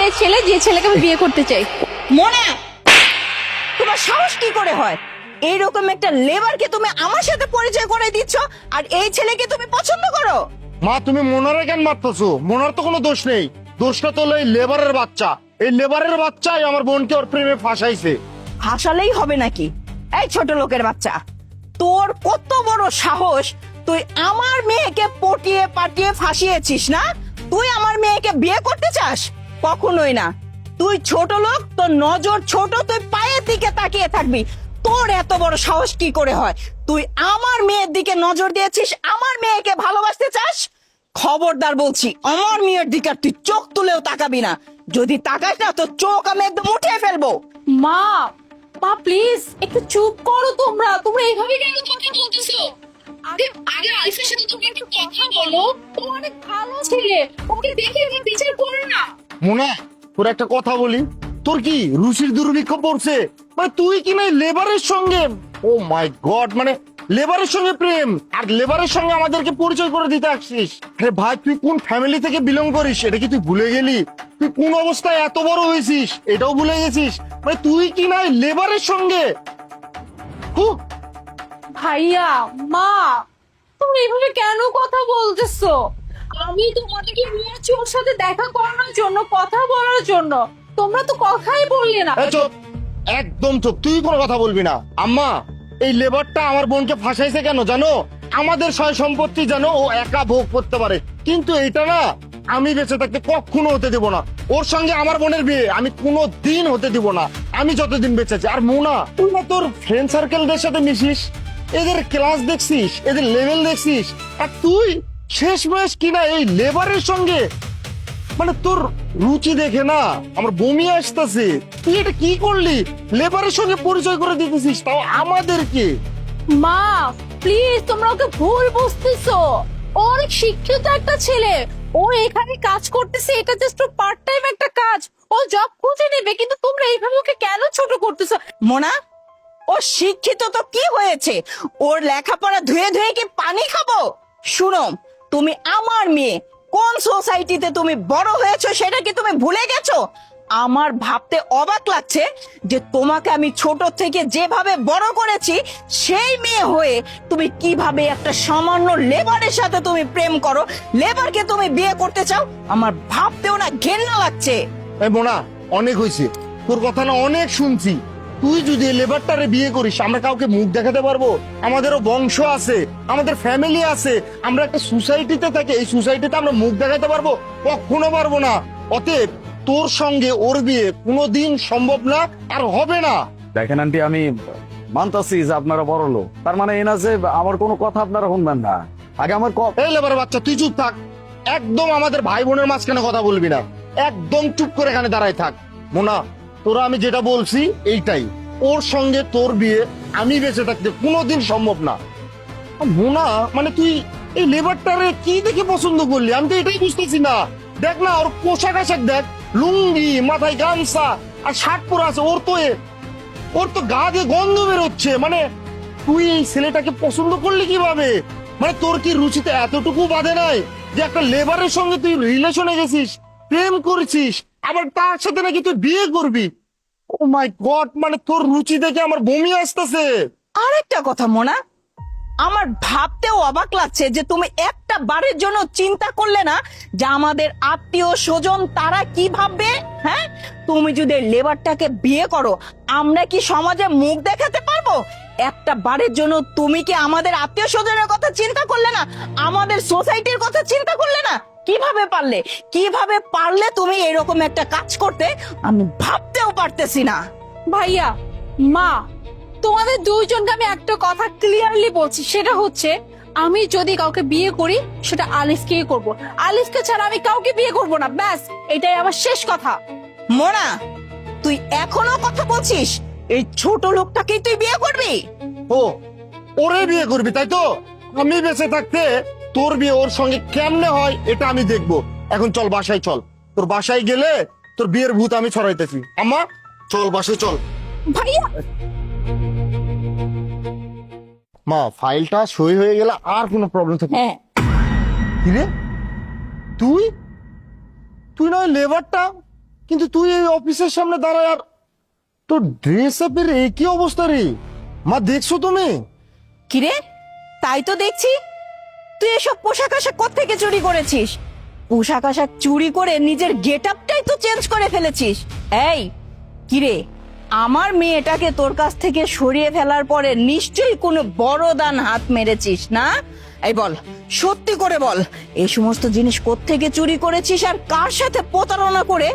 সেই ছেলে যে ছেলেকে আমি বিয়ে করতে চাই। মনে তোমার সাহস কি করে হয় এইরকম একটা লেবারকে তুমি আমার সাথে পরিচয় করে দিচ্ছ আর এই ছেলেকে তুমি পছন্দ করো? মা তুমি মোনারে কেন মারতেছো? মোনার তো কোনো দোষ নেই, দোষটা তো হলো এই লেবারের বাচ্চা। এই লেবারের বাচ্চাই আমার বোনকে ওর প্রেমে ফাঁসাইছে। হাসালেই হবে নাকি? এই ছোট লোকের বাচ্চা, তোর কত বড় সাহস! তুই আমার মেয়েকে পটিয়ে পাটিয়ে ফাঁসিয়েছিস না? তুই আমার মেয়েকে বিয়ে করতে চাস? কখনোই না। তুই ছোট লোক, তোর নজর ছোট, তুই পায়ের দিকে তাকিয়ে থাকবি। তোর এত বড় সাহস কি করে হয়? তুই আমার মেয়ের দিকে নজর দিয়েছিস, আমার মেয়েকে ভালোবাসতে চাস? খবরদার বলছি, আমার মেয়ের দিকে আর তুই চোখ তুলেও তাকাবি না। যদি তাকাস না তো চোখ আমি একদম উঠিয়ে ফেলবো। মা, মা প্লিজ একটু চুপ করো। তোমরা এইভাবে কেন কথা বলতেছো? আরে আরে আরিফের সাথে তুমি একটু কথা বলো। ও অনেক ভালো ছেলে, ওকে দেখে তুমি বিচার করো না। মোনা তোর একটা কথা বলি, তোর কি রুচির দুর্ভিক্ষ পড়ছে? মানে তুই কি না লেবারের সঙ্গে, ও মাই গড, মানে লেবারের সঙ্গে প্রেম আর লেবারের সঙ্গে আমাদেরকে পরিচয় করে দিতে আসছিস? আরে ভাই তুই কোন ফ্যামিলি থেকে বিলং করিস এটা কি তুই ভুলে গেলি? তুই কোন অবস্থায় এত বড় হয়েছিস এটাও ভুলে গেছিস? মানে তুই কি না লেবারের সঙ্গে? হুঁ, ভাইয়া, মা, তুমি এইভাবে কেন কথা বলতেছো? আমি তোমাদেরকে নিয়েছি ওর সাথে দেখা করানোর জন্য, কথা বলার জন্য। তোমরা তো কথাই বললে না। এই চুপ, একদম চুপ, তুই কোনো কথা বলবি না। আম্মা এই লেবারটা আমার বোনকে ফাঁসাইছে কেন জানো? আমাদের সয় সম্পত্তি যেন ও একা ভোগ করতে পারে, কিন্তু এটা না আমি বেঁচে থাকতে কখনো হতে দেব না। ওর সঙ্গে আমার বোনের বিয়ে আমি কোনো দিন হতে দিব না, আমি যতদিন বেঁচে আছি। আর মোনা তুই না তোর ফ্রেন্ড সার্কেলদের সাথে মিশিস, এদের ক্লাস দেখছিস, এদের লেভেল দেখছিস, আর তুই শেষমেশ কিনা এই লেবারের সঙ্গে, মানে তোর রুচি দেখে না আমার বমি আসতেছে। তুই এটা কি করলি? লেবারের সঙ্গে পরিচয় করে দিতেছিস, তাও আমাদেরকে। মা প্লিজ, তোমরা ওকে ভুল বুঝতেছো। ও অনেক শিক্ষিত একটা ছেলে, ও এখানে কাজ করতেছে, এটা জাস্ট পার্ট টাইম একটা কাজ। ও জব খুঁজে নেবে, কিন্তু তোমরা এইভাবে ওকে কেন ছোট করতেছো? মোনা, ও শিক্ষিত তো কি হয়েছে? ওর লেখাপড়া ধুয়ে ধুয়ে কি পানি খাবো? শুনো, তুমি আমার মেয়ে, কোন সোসাইটিতে তুমি বড় হয়েছো সেটা কি তুমি ভুলে গেছো? আমার ভাবতে অবাক লাগছে যে তোমাকে আমি ছোট থেকে যেভাবে বড় করেছি, সেই মেয়ে হয়ে তুমি কিভাবে একটা সামান্য লেবারের সাথে তুমি প্রেম করো, লেবারকে তুমি বিয়ে করতে চাও। আমার ভাবতেও না ঘেন্না লাগছে। এই মোনা অনেক হয়েছে, তোর কথা না অনেক শুনছি। তুই যদি লেবারটারে বিয়ে করিস আমরা কাউকে মুখ দেখাতে পারবো? আমাদেরও বংশ আছে, আমাদের ফ্যামিলি আছে, আমরা একটা সোসাইটিতে থাকি, এই সোসাইটিতে আমরা মুখ দেখাতে পারবো? কখনো পারবো না। অতএব তোর সঙ্গে ওর বিয়ে কোনোদিন সম্ভব না, আর হবে না। দেখেন আন্টি, আমি মানতাছি যে আপনারা বড় লোক, তার মানে এই না যে আমার কোনো কথা আপনারা শুনবেন না। আগে আমার এই লেবারের বাচ্চা তুই চুপ থাক, একদম আমাদের ভাই বোনের মাঝখানে কথা বলবি না, একদম চুপ করে এখানে দাঁড়ায় থাক। মোনা তোরা আমি যেটা বলছি এইটাই, ওর সঙ্গে তোর বিয়ে আমি বেঁচে থাকতে কোনোদিন সম্ভব না। মোনা মানে তুই এই লেবারটারে কি দেখে পছন্দ করলি? আমি তো এটাই বুঝতেছি না। দেখ না ওর পোশাক আশাক দেখ, লুঙ্গি, মাথায় গামছা আর শার্ট পরা আছে, ওর তো গা দিয়ে গন্ধ বেরোচ্ছে। মানে তুই এই ছেলেটাকে পছন্দ করলি কিভাবে? মানে তোর কি রুচিতে এতটুকু বাধে নাই যে একটা লেবারের সঙ্গে তুই রিলেশনে গেছিস, প্রেম করছিস, আবার তার সাথে নাকি তুই বিয়ে করবি? ও মাই গড, মানে তোর রুচি দেখে আমার বমি আসতেছে। আরেকটা কথা মোনা, আমার ভাবতেও অবাক লাগছে যে তুমি একটা বারের জন্য চিন্তা করলে না যে আমাদের আত্মীয় স্বজন তারা কি ভাববে। হ্যাঁ, তুমি যদি লেবারটাকে বিয়ে করো আমরা কি সমাজে মুখ দেখাতে পারবো? একটা বারের জন্য তুমি কি আমাদের আত্মীয় স্বজনের কথা চিন্তা করলে না? আমাদের সোসাইটির কথা চিন্তা করলে না? কিভাবে পারলে তুমি এরকম একটা কাজ করতে? আমি ভাবতেও পারতেছি না। ভাইয়া, মা, তোমাদের দুইজনকে আমি একটা কথা ক্লিয়ারলি বলছি, সেটা হচ্ছে আমি যদি কাউকে বিয়ে করি সেটা আলিফকেই করব। আলিফকে ছাড়া আমি কাউকে বিয়ে করব না, ব্যাস এটাই আমার শেষ কথা। মোনা, তুই এখনো কথা বলছিস? এই ছোট লোকটাকেই তুই বিয়ে করবি? ও ওরে বিয়ে করবি তাই তো? আমি বেঁচে থাকতে তোর বিয়ে ওর সঙ্গে কেমনে হয় এটা আমি দেখবো। এখন চল বাসায় চল, তোর বাসায় গেলে তোর বিয়ের ভূত আমি ছড়াইতেছি। আম্মা চল বাসায় চল। ভাইয়া, মা ফাইলটা সই হয়ে গেলে আর কোনো প্রবলেম থাকবে? হ্যাঁ। কিরে তুই তুই নয় লেবারটা, কিন্তু তুই এই অফিসের সামনে দাঁড়ায় আর তোর ড্রেস আপের একই অবস্থা রে। মা দেখছো তুমি? কিরে, তাই তো দেখছি। তুই এসব পোশাক আশাক কোত্থেকে চুরি করেছিস? পোশাক আশাক চুরি করে নিজের গেট আপটাই তো চেঞ্জ করে ফেলেছিস। এই কিরে, আমার মেয়েটাকে তোর কাছ থেকে সরিয়ে ফেলার পরে নিশ্চয়ই কোনো বড় দান হাত মেরেছিস না? এই বল, সত্যি করে বল, এই সমস্ত জিনিস কোত্থেকে চুরি করেছিস আর কার সাথে প্রতারণা করে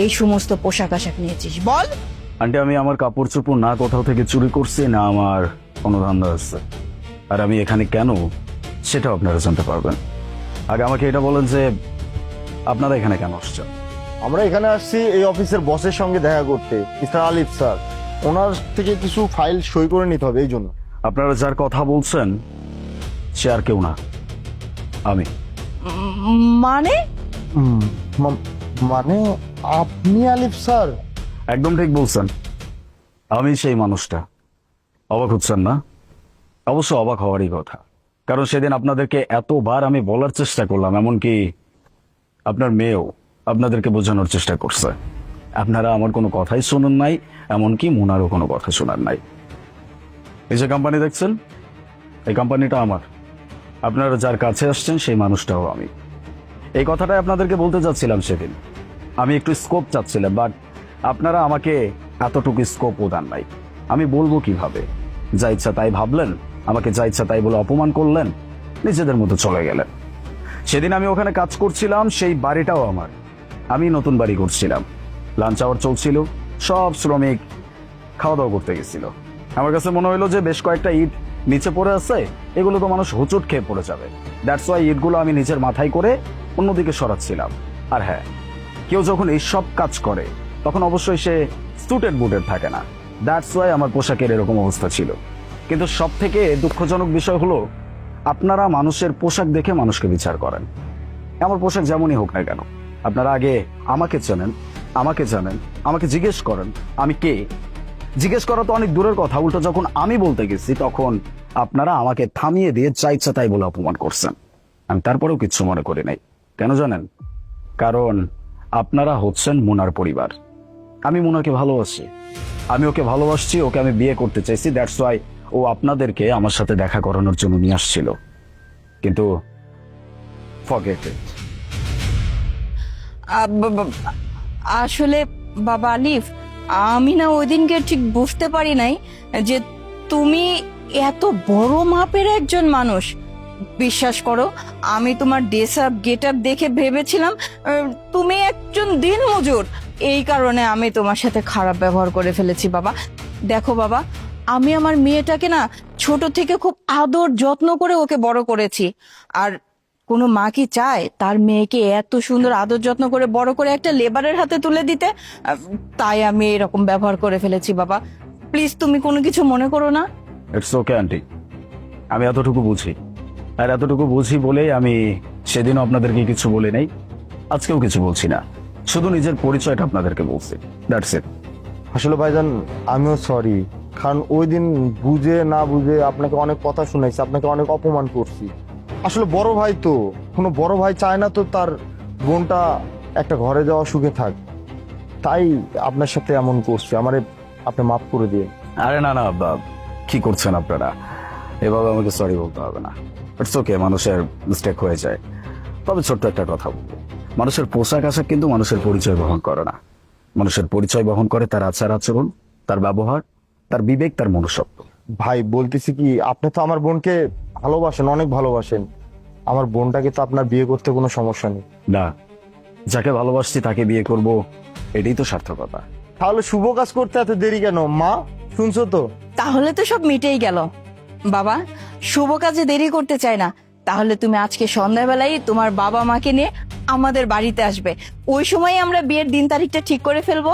এই সমস্ত পোশাক আশাক নিয়েছিস? বল। আন্টি, আমি আমার কাপড় চোপড় না কোথাও থেকে চুরি করছি, না আমার কোনো ধান্দা আছে। আর আমি এখানে কেন সেটাও আপনারা জানতে পারবেন। আগে আমাকে এটা বলেন যে আপনারা এখানে কেন আসছেন? আমরা এখানে আসছি এই অফিসের বসের সঙ্গে দেখা করতে, মিস্টার আলিফ স্যার। ওনার থেকে কিছু ফাইল সই করে নিতে হবে, এই জন্য। আপনারা যার কথা বলছেন সে আর কেউ না, আমি। মানে? মানে আপনি আলিফ স্যার? একদম ঠিক বলছেন, আমি সেই মানুষটা। অবাক হচ্ছেন না? অবশ্য অবাক হওয়ারই কথা, কারণ সেদিন আপনাদেরকে এতবার আমি বলার চেষ্টা করলাম, এমনকি আপনার মেয়েও আপনাদেরকে বোঝানোর চেষ্টা করছে। আপনারা আমার কোনো কথাই শোনেন নাই, এমনকি মোনারও কোনো কথা শোনার নাই। এই যে কোম্পানি দেখছেন, এই কোম্পানিটা আমার। আপনারা যার কাছে আসছেন সেই মানুষটাও আমি। এই কথাটাই আপনাদেরকে বলতে চাচ্ছিলাম সেদিন। আমি একটু স্কোপ চাচ্ছিলাম, বাট আপনারা আমাকে এতটুকু স্কোপ দেন নাই। আমি বলবো কিভাবে? যা ইচ্ছা তাই ভাবলেন, আমাকে যা ইচ্ছা তাই বলে অপমান করলেন, নিজেদের মতো চলে গেলেন। সেদিন আমি ওখানে কাজ করছিলাম, সেই বাড়িটাও আমার। আমি নতুন বাড়ি করছিলাম, লাঞ্চ আওয়ার চলছিল, সব শ্রমিক খাওয়া দাওয়া করতে গেছিল। আমার কাছে মনে হলো যে বেশ কয়েকটা ইট নিচে পড়ে আছে, এগুলো তো মানুষ হোঁচট খেয়ে পড়ে যাবে। দ্যাটস ওয়াই ইটগুলো আমি নিজের মাথায় করে অন্যদিকে সরাচ্ছিলাম। আর হ্যাঁ, কেউ যখন এইসব কাজ করে তখন অবশ্যই সে স্যুটেড বুটেড থাকে না। দ্যাটস ওয়াই আমার পোশাকের এরকম অবস্থা ছিল। কিন্তু সব থেকে দুঃখজনক বিষয় হলো, আপনারা মানুষের পোশাক দেখে মানুষকে বিচার করেন। আমার পোশাক যেমনই হোক না কেন, আপনারা আগে আমাকে চেনেন, আমাকে জানেন, আমাকে জিজ্ঞেস করেন আমি কে। জিজ্ঞেস করা তো অনেক দূরের কথা, উল্টো যখন আমি বলতে গেছি তখন আপনারা আমাকে থামিয়ে দিয়ে যা ইচ্ছা তাই বলে অপমান করছেন। আমি তারপরেও কিচ্ছু মনে করি নাই। কেন জানেন? কারণ আপনারা হচ্ছেন মোনার পরিবার। আমি মোনাকে ভালোবাসি, আমি ওকে ভালোবাসছি, ওকে আমি বিয়ে করতে চাইছি। দ্যাটস ওয়াই ও আপনাদেরকে আমার সাথে দেখা করানোর জন্য নিয়ে আসছিল। কিন্তু ফরগেট ইট। আসলে বাবা আলিফ, আমি না ওই দিনকে ঠিক বুঝতে পারি নাই যে তুমি এত বড় মাপের একজন মানুষ। বিশ্বাস করো, আমি তোমার ড্রেস আপ গেট আপ দেখে ভেবেছিলাম তুমি একজন দিনমজুর। এই কারণে আমি তোমার সাথে খারাপ ব্যবহার করে ফেলেছি। বাবা দেখো বাবা, আমি আমার মেয়েটাকে না ছোট থেকে খুব আদর যত্ন করে ওকে বড় করেছি। আর কোনো মা কি চায় তার মেয়েকে এত সুন্দর আদর যত্ন করে বড় করে একটা লেবারের হাতে তুলে দিতে? তাই আমি এরকম ব্যবহার করে ফেলেছি। বাবা প্লিজ, তুমি কোনো কিছু মনে করো না। ইটস ওকে আন্টি, আমি এতটুকু বুঝি। আর এতটুকু বুঝি বলেই আমি সেদিনও আপনাদেরকে কিছু বলি নাই, আজকেও কিছু বলছি না। শুধু নিজের পরিচয়টা আপনাদেরকে বলছি, দ্যাটস ইট। আসলে ভাইজান, আমিও সরি, কারণ ওই দিন বুঝে না বুঝে আপনাকে অনেক কথা শুনাইছি, আপনাকে অনেক অপমান করছি। আসলে বড় ভাই তো, কোনো বড় ভাই চায় না তো তার বোনটা একটা ঘরে যাওয়া সুখে থাক, তাই আপনার সাথে এমন করছি। আমারে আপনি মাফ করে দিন। আরে না না বাব, কি করছেন আপনারা? এভাবে আমাকে সরি বলতে হবে না। ইটস ওকে, মানুষের মিস্টেক হয়ে যায়। তবে ছোট্ট একটা কথা বলবো, মানুষের পোশাক আশাক কিন্তু মানুষের পরিচয় বহন করে না। মানুষের পরিচয় বহন করে তার আচার আচরণ, তার ব্যবহার, তার বিবেক, তার মনুষ্যত্ব। ভাই বলতেছি কি, আপনি তো আমার বোনকে ভালোবাসেন, অনেক ভালোবাসেন। আমার বোনটাকে তো আপনার বিয়ে করতে কোনো সমস্যা নেই। না, যাকে ভালোবাসছি তাকে বিয়ে করব, এটাই তো সার্থকতা। তাহলে শুভ কাজ করতে এত দেরি কেন? মা শুনছো তো? তাহলে তো সব মিটেই গেল। বাবা, শুভ কাজে দেরি করতে চাই না। তাহলে তুমি আজকে সন্ধ্যাবেলায় তোমার বাবা মাকে নিয়ে আমাদের বাড়িতে আসবে। ওই সময় আমরা বিয়ের দিন তারিখটা ঠিক করে ফেলবো।